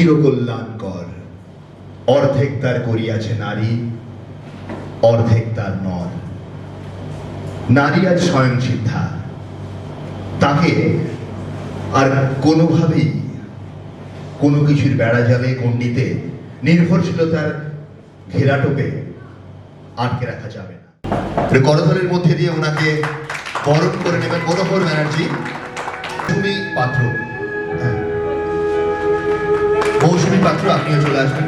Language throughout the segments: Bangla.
চিরকল্যাণকর। অর্ধেক তার করিয়াছে নারী, অর্ধেক তার নর। নারী আজ স্বয়ং সিদ্ধা, তাকে আর কোনোভাবেই কোনো কিছুর বেড়াজালে গণ্ডিতে নির্ভরশীলতার ঘেরাটোপে আটকে রাখা যাবে না। করতলের মধ্যে দিয়ে ওনাকে বরণ করে নেবেন মনোহর ব্যানার্জি, মৌসুমী পাত্র। মৌসুমী পাত্র, আপনিও চলে আসবেন।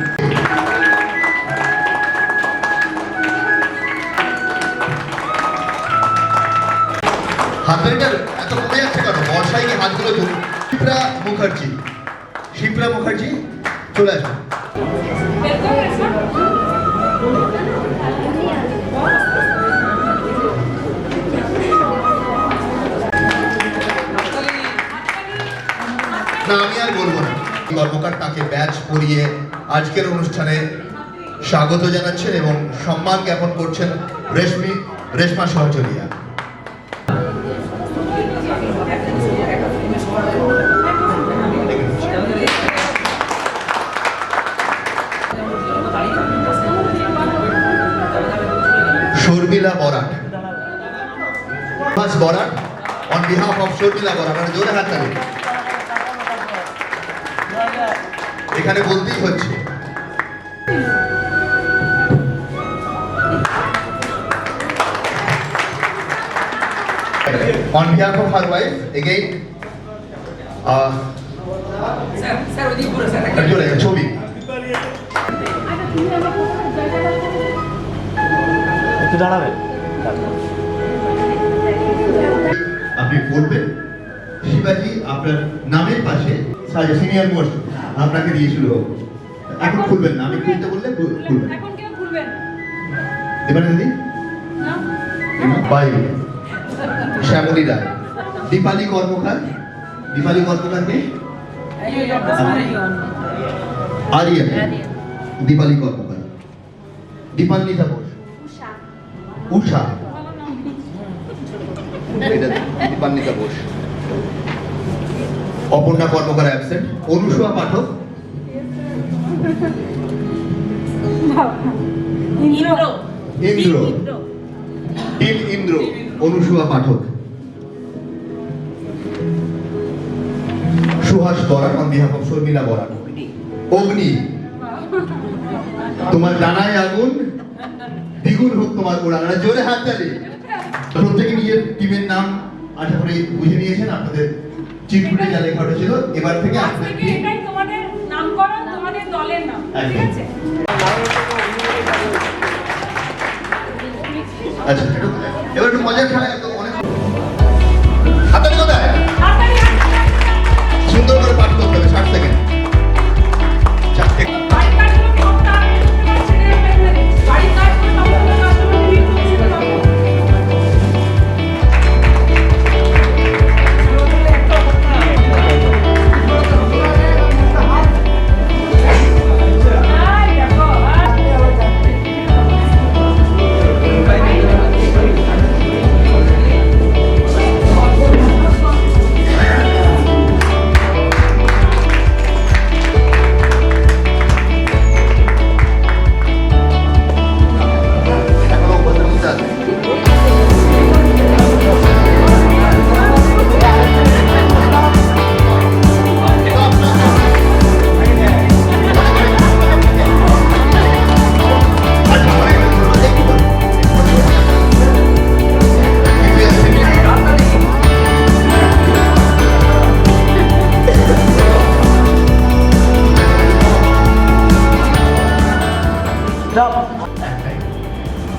হাতটা এত কমে যাচ্ছে কেন? বর্ষায় কি হাতগুলো ধরুন। শিপ্রা মুখার্জি, শিপ্রা মুখার্জি চলে আসবেন। না, আমি আর বলবো না। কর্মকার তাকে ব্যাচ পরিয়ে আজকের অনুষ্ঠানে স্বাগত জানাচ্ছেন এবং সম্মান জ্ঞাপন করছেন Reshma সহচরিয়া। Sharmila Barat, Barat on behalf of Sharmila Barat, আর জোরে হাত তালি। এখানে বলতেই হচ্ছে on behalf of her wife again ছবি একটু দাঁড়াবেন। আপনি বলবেন শিবাজি আপনার নামের পাশে সিনিয়র মোস্ট আপনাকে দিয়েছিল, এখন খুলবেন না, আমি খুলতে বললে খুলবেন। এখন কেউ খুলবেন এবার দিদি না বাই শ্যামলী রায়, দীপালি কর্মকার, দীপালি কর্মকারকে আরিয়া, Dipali Karmakar, Dipanwita Bose, Usha, Dipanwita Bose, Aparna Karmakar absent, Anusuya Pathak, Indra, team Indra, Anusuya Pathak, Suhas Barat on behalf of Sharmila Barat, অগ্নি, তোমার ডানায় আগুন, দ্বিগুণ হোক তোমার উড়ান। জোরে হাত তালি। প্রত্যেকে নিজের টিমের নাম আশা করি বুঝে নিয়েছেন, আপনাদের চিরকুটে যা লেখা ছিল এবার থেকে আপনাদের এটাই তোমাদের নামকরণ, তোমাদের দলের নাম, ঠিক আছে? আচ্ছা, এবার একটু মজার খেলা, একদম অনেক হাতালি কোথায় সুন্দর করে পাঠ করতে হবে 60 সেকেন্ড। 4 সেকেন্ড।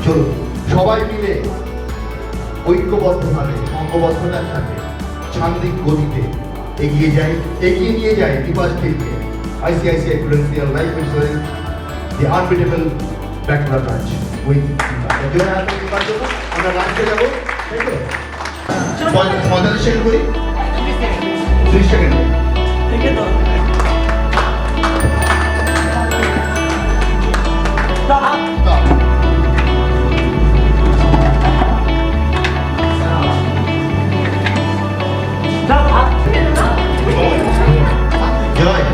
চলুন সবাই মিলে ঐক্যবদ্ধভাবে সংঘবদ্ধতার সাথে সান্দিক গতিতে এগিয়ে নিয়ে যায় দীপাঞ্জলিকে ICICI Prudential life insurance the unbeatable backward branch with আমরা লাঞ্চে যাবো, তাই তো? 45 সেকেন্ড করি, 30 সেকেন্ড। জয়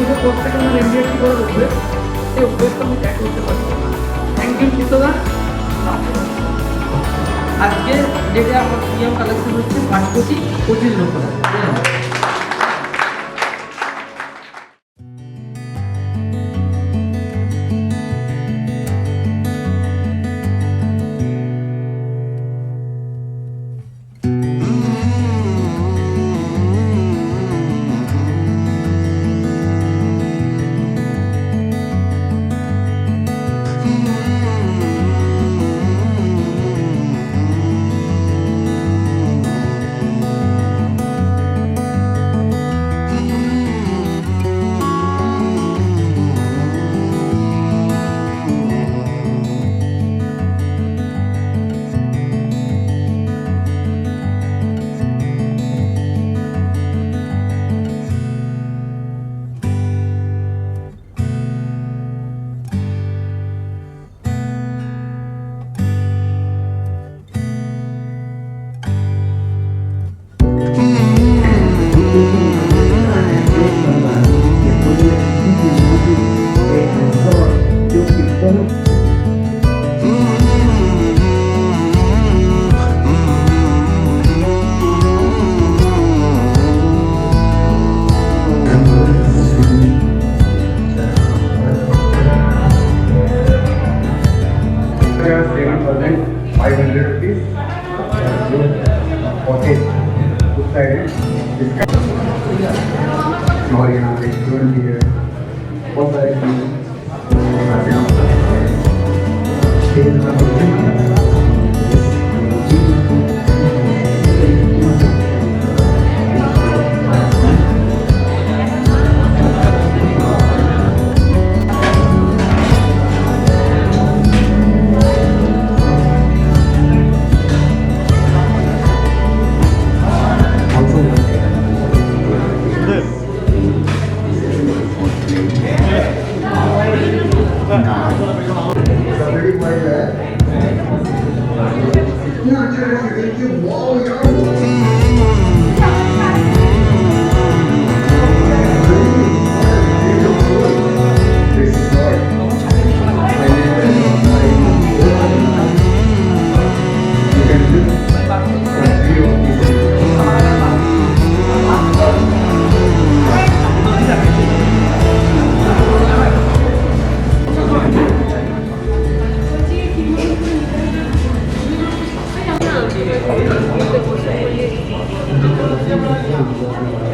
দীর্ঘ কোর্স থেকে আমার এমবিএটি করে উঠবে সেই উদ্দেশ্যটা আমি ত্যাগ করতে পারবো। থ্যাংক ইউ চিত্তদা। আজকে যেটা আমার প্রিমিয়াম কালেকশন হচ্ছে 5 কোটি 25 লক্ষ টাকা।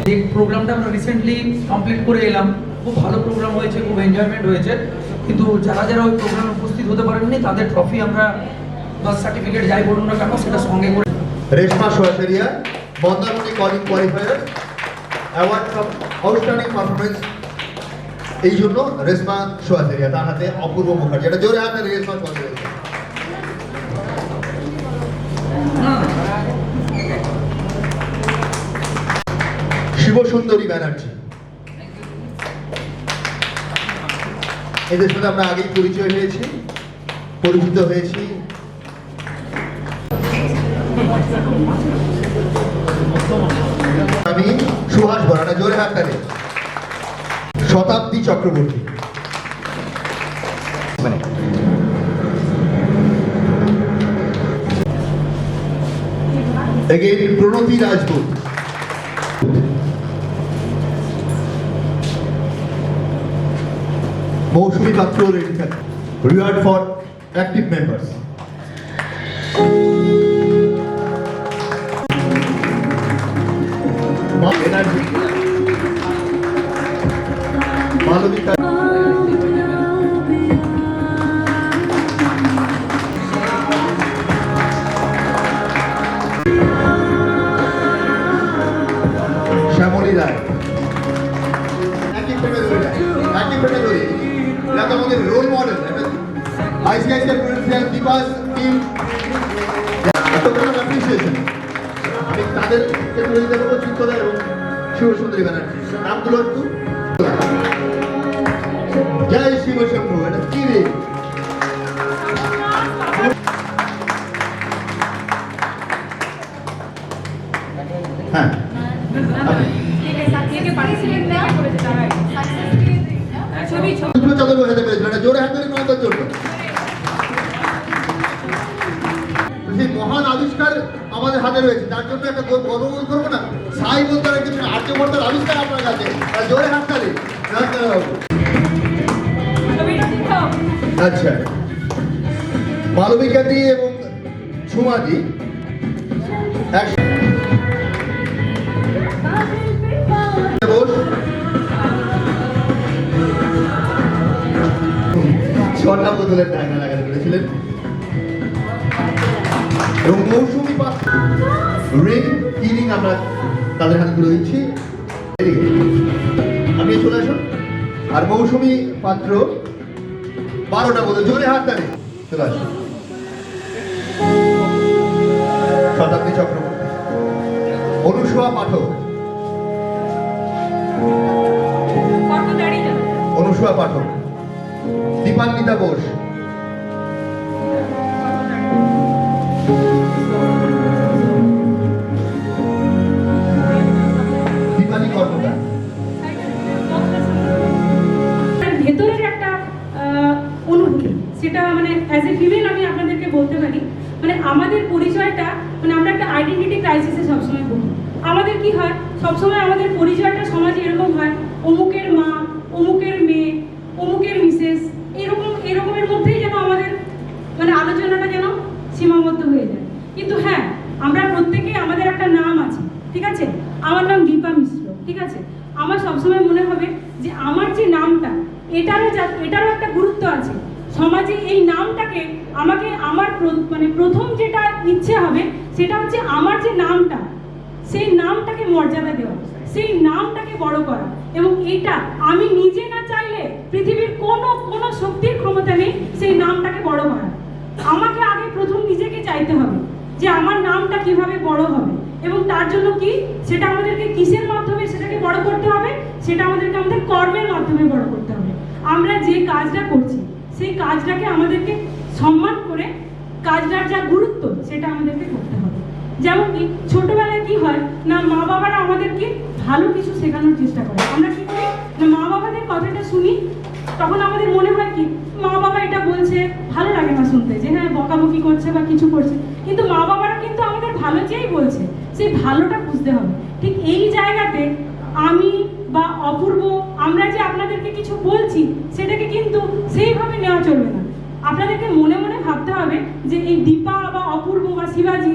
যে প্রোগ্রামটা আমরা রিসেন্টলি কমপ্লিট করে এলাম, খুব ভালো প্রোগ্রাম হয়েছে, খুব এনজয়মেন্ট হয়েছে, কিন্তু যারা যারা ওই প্রোগ্রামে উপস্থিত হতে পারেননি তাদের ট্রফি আমরা বার্থ সার্টিফিকেট যাই বলুন না কেন সেটা সঙ্গে করে রেশমা সোয়াশারিয়া Mandarmani calling qualifier award for outstanding performance, এই জন্য রেশমা সোয়াশারিয়া, তার হাতে অপূর্ব মুখার্জি। এটা জোরে হাতে রেশমা সোয়াশারিয়া। শিব সুন্দরী ব্যানার্জি, এদের সাথে আমরা আগেই পরিচয় হয়েছি, পরিচিত হয়েছি। আমি সুহাস ভরানা, জোরে হাত তালি। শতাব্দী চক্রবর্তী, এগেইন প্রণতি রাজপুত, মৌসুমী পাত্র রেডি থাকে। Reward for active members. Energy Malabika, Shyamali Roy, একই প্রেমে ধরে যায়, একই প্রেমে ধরে। এরা তো আমাদের role model. ICICI Prudential Deepa's team appreciation. আমি তাদেরকে তুলে দিতে পারবো চিত্তদা এবং শিব সুন্দরী ব্যানার্জি। নামগুলো একটু। জয় শিব শম্ভু। এটা কি রে? হ্যাঁ, কে পার্টিসিপেট দেওয়া করেছে তারাই সাফল্য বোঝাতে পেরেছিল না, জোরে হাত তালি নয়তার জন্য। সেই মহান আবিষ্কার আমাদের হাতে রয়েছে, তার জন্য একটা গর্ববোধ করবো না? সাই বলতে আর কিছু না, আর্যভট্টের আবিষ্কার আপনার কাছে, আর জোরে হাত তালি। আচ্ছা, মালবিকাদি এবং সুমাদি ছটা বোতলের ঢাকনা লাগাতে পেরেছিলেন এবং মৌসুমি পাত্র রিং কি রিং আমরা তাদের হাতে তুলে দিচ্ছি। আপনি চলে আসুন। আর মৌসুমি পাত্র 12টা বোতল, জোরে হাত তালি, চলে আসুন। শতাব্দী চক্রবর্তী, অনুসোয়া পাঠক, অনুসোয়া পাঠক, দীপান্বিতা বোস, দীপালি কর্মকার। ভেতরের একটা অনুভূতি, সেটা মানে অ্যাজ এ ফিমেল আমি আপনাদেরকে বলতে পারি, মানে আমাদের পরিচয়টা, মানে আমরা একটা আইডেন্টিটি ক্রাইসিসে সবসময় ভুগি। আমাদের কি হয়, সবসময় আমাদের পরিচয়টা সমাজে এরকম হয়, অমুকের মা, অমুকের মেয়ে, অমুকের মিসেস, এরকমের মধ্যেই যেন আমাদের মানে আলোচনাটা যেন সীমাবদ্ধ হয়ে যায়। কিন্তু হ্যাঁ, আমরা প্রত্যেকেই আমাদের একটা নাম আছে, ঠিক আছে? আমার নাম দীপা মিশ্র, ঠিক আছে? আমার সবসময় মনে হবে যে আমার যে নামটা, এটারও একটা গুরুত্ব আছে সমাজে। এই নামটাকে আমাকে আমার মানে প্রথম যেটা ইচ্ছে হবে সেটা হচ্ছে আমার যে নামটা, সেই নামটাকে মর্যাদা দেওয়া, সেই নামটাকে বড় করা। এবং এটা আমি নিজে না চাইলে পৃথিবীর কোনো শক্তির ক্ষমতা নেই সেই নামটাকে বড় করা। আমাকে আগে প্রথম নিজেকে চাইতে হবে যে আমার নামটা কিভাবে বড় হবে, এবং তার জন্য কি সেটা আমাদেরকে কিসের মাধ্যমে সেটাকে বড় করতে হবে, সেটা আমাদেরকে আমাদের কর্মের মাধ্যমে বড় করতে হবে। আমরা যে কাজটা করছি সেই কাজটাকে আমাদেরকে সম্মান করে কাজটার যা গুরুত্ব সেটা আমাদেরকে করতে হবে। যেমন কি ছোটবেলায় কি হয় না, মা বাবারা আমাদেরকে ভালো কিছু শেখানোর চেষ্টা করে। আমরা কি করি না, মা বাবাদের কথাটা শুনি, তখন আমাদের মনে হয় কি মা বাবা এটা বলছে, ভালো লাগে না শুনতে যে হ্যাঁ বকাবকি করছে বা কিছু করছে, কিন্তু মা বাবারা কিন্তু আমাদের ভালো চেয়েই বলছে, সেই ভালোটা বুঝতে হবে। ঠিক এই জায়গাতে আমি বা অপূর্ব আমরা যে আপনাদেরকে কিছু বলছি সেটাকে কিন্তু সেইভাবে নেওয়া চলবে না। আপনাদেরকে মনে মনে ভাবতে হবে যে এই দীপা বা অপূর্ব বা শিবাজি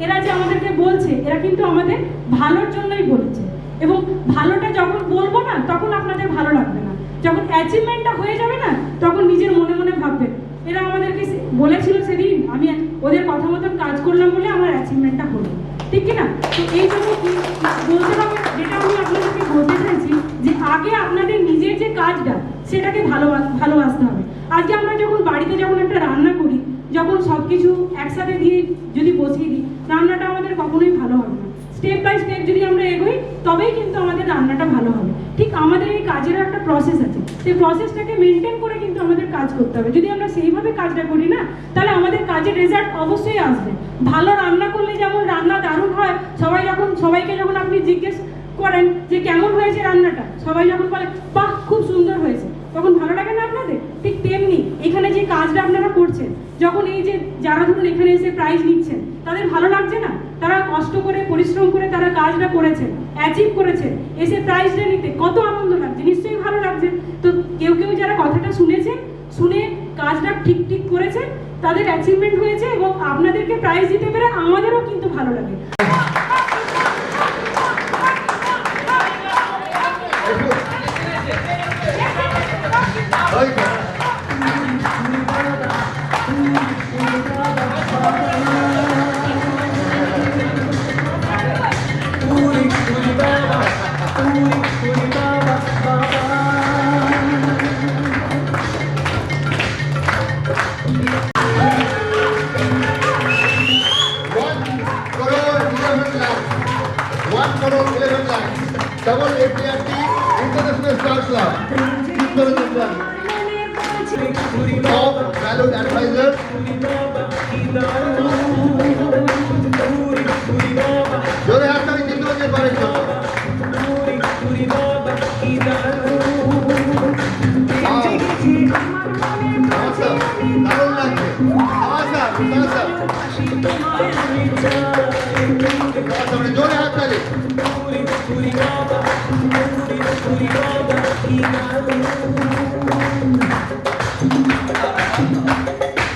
এরা যে আমাদেরকে বলছে, এরা কিন্তু আমাদের ভালোর জন্যই বলছে। এবং ভালোটা যখন বলবো না তখন আপনাদের ভালো লাগবে না, যখন অ্যাচিভমেন্টটা হয়ে যাবে না তখন নিজের মনে মনে ভাববেন এরা আমাদেরকে বলেছিল সেদিন, আমি ওদের কথা মতন কাজ করলাম বলে আমার অ্যাচিভমেন্টটা হলো, ঠিক কিনা? তো এই জন্য কি বলতে হবে, যেটা আমি আপনাদেরকে বলতে চাইছি যে আগে আপনাদের নিজের যে কাজটা সেটাকে ভালোবাসতে হবে। আজকে আমরা যখন বাড়িতে যখন একটা রান্না করি, যখন সবকিছু একসাথে দিয়ে যদি বসিয়ে দিই, রান্নাটা আমাদের কখনোই ভালো হবে না। স্টেপ বাই স্টেপ যদি আমরা এগোই তবেই কিন্তু আমাদের রান্নাটা ভালো হবে। ঠিক আমাদের এই কাজেরও একটা প্রসেস আছে, সেই প্রসেসটাকে মেনটেন করে কিন্তু আমাদের কাজ করতে হবে। যদি আমরা সেইভাবে কাজটা করি না, তাহলে আমাদের কাজের রেজাল্ট অবশ্যই আসবে। ভালো রান্না করলে যেমন রান্না দারুণ হয়, সবাইকে যখন আপনি জিজ্ঞেস করেন যে কেমন হয়েছে রান্নাটা, সবাই যখন বলে বাহ খুব সুন্দর হয়েছে, তখন ভালো লাগে না আপনাদের? ঠিক তেমনি এখানে যে কাজটা আপনারা করছেন, যখন এই যে যারা ধরুন এখানে এসে প্রাইজ নিচ্ছেন, তাদের ভালো লাগছে না? তারা কষ্ট করে পরিশ্রম করে তারা কাজটা করেছেন, অ্যাচিভ করেছেন, এসে প্রাইজটা নিতে কত আনন্দ লাগছে, নিশ্চয়ই ভালো লাগছে। তো কেউ যারা কথাটা শুনেছেন, শুনে কাজটা ঠিক করেছেন, তাদের অ্যাচিভমেন্ট হয়েছে এবং আপনাদেরকে প্রাইজ দিতে পেরে আমাদেরও কিন্তু ভালো লাগে। Double APRT International Stars Club. Top valued advisors. জোরে হাত তালি চিত্রঞ্জন পারের জন্য। সামনে জোরে হাত তালি।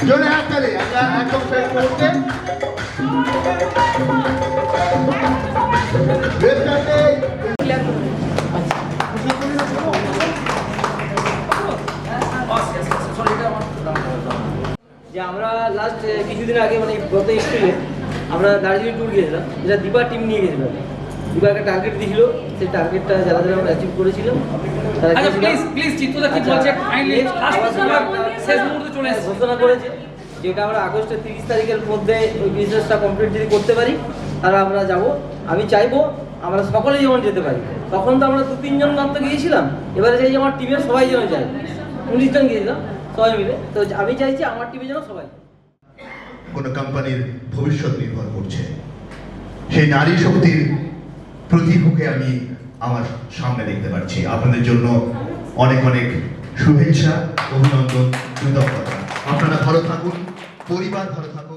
জোরে হাত তালি। আমরা একদম শেষ মুহূর্তে যে আমরা লাস্ট কিছুদিন আগে মানে গত স্কুলে আমরা দার্জিলিং ট্যুর গিয়েছিলাম, যেটা দীপা টিম নিয়ে গেছিলাম। দীপা একটা টার্গেট দিয়েছিল, সেই টার্গেটটা যারা যারা আমরা অ্যাচিভ করেছিলাম তারা আচ্ছা প্লিজ চিত্তদা কি বলছে কাইন্ডলি শেষ মুহূর্তে চলে এসেছে। ঘোষণা করেছে যেটা আমরা আগস্টের 30 তারিখের মধ্যে ওই বিজনেসটা কমপ্লিট যদি করতে পারি তারা আমরা যাব। আমি চাইবো আমরা সকলেই যেমন যেতে পারি। তখন তো আমরা 2-3 জন মাত্র গিয়েছিলাম, এবারে চাই যে আমার টিমের সবাই যেন যায়। 19 জন গিয়েছিলাম সবাই মিলে, তো আমি চাইছি আমার টিমে যেন সবাই। কোনো কোম্পানির ভবিষ্যৎ নির্ভর করছে, সেই নারী শক্তির প্রতীককে আমি আমার সামনে দেখতে পাচ্ছি। আপনাদের জন্য অনেক অনেক শুভেচ্ছা, অভিনন্দন, কৃতজ্ঞতা। আপনারা ভালো থাকুন, পরিবার ভালো থাকুন।